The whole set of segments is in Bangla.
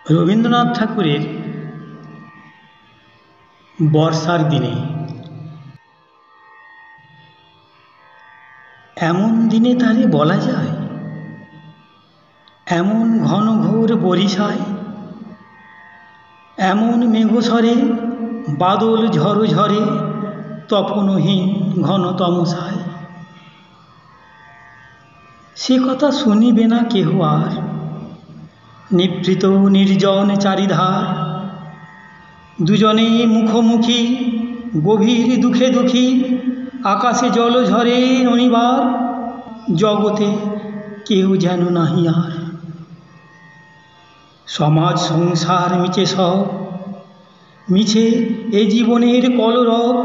রবীন্দ্রনাথ ঠাকুরের বর্ষার দিনে। এমন দিনে তারে বলা যায়, এমন ঘন ঘোর বরিশায়, এমন মেঘস্বরে বাদল ঝড় ঝরে, তপনহীন ঘন তমসায়। সে কথা শুনিবে না কেহ আর, নিভৃত নির্জন চারিধার। দুজনে মুখোমুখি গভীর দুঃখে দুঃখী, আকাশে জল ঝরে অনিবার, জগতে কেউ যেন নাহি আর। সমাজ সংসার মিছে সব, মিছে এ জীবনের কলরব।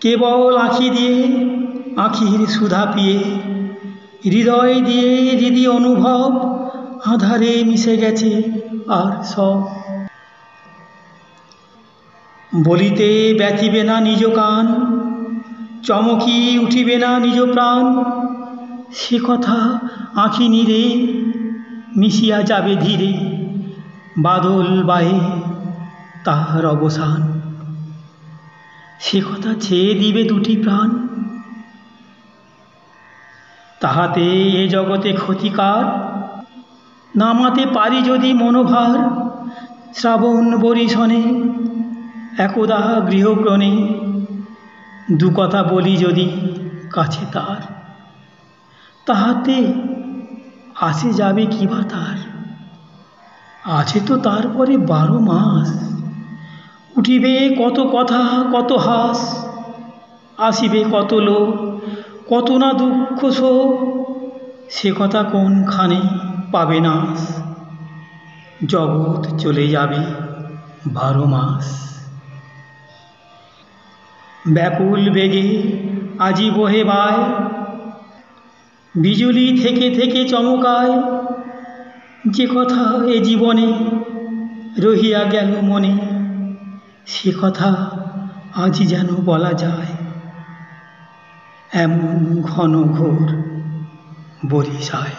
কেবল আঁখি দিয়ে আঁখির সুধা পিয়ে, হৃদয় দিয়ে হৃদি অনুভব, আধারে মিশে গেছে আর সব। বলিতে ব্যথিবে না নিজ কান, চমকি উঠিবে না নিজ প্রাণ। সে কথা আঁখি নীরে মিশিয়া যাবে ধীরে, বাদল বাহে তাহার অবসান। সে কথা ছেয়ে দিবে দুটি প্রাণ, তাহাতে এ জগতে ক্ষতিকার। নামাতে পারি যদি মনোভার, শ্রাবণ বরিশনে একদা গৃহপ্রণে। দু কথা বলি যদি কাছে তার, তাহাতে আসে যাবে কি বা তার। আছে তো তারপরে 12 মাস, উঠিবে কত কথা কত হাস। আসিবে কত লোক কত না দুঃখ শোক, সে কথা কোনখানে পাবে নাশ। জগৎ চলে যাবে 12 মাস। ব্যাকুল বেগে আজি বহে বায়, বিজুলি থেকে থেকে চমকায়। যে কথা এ জীবনে রহিয়া গেল মনে, সে কথা আজই যেন বলা যায়, এমন ঘন ঘোর বরিশায়।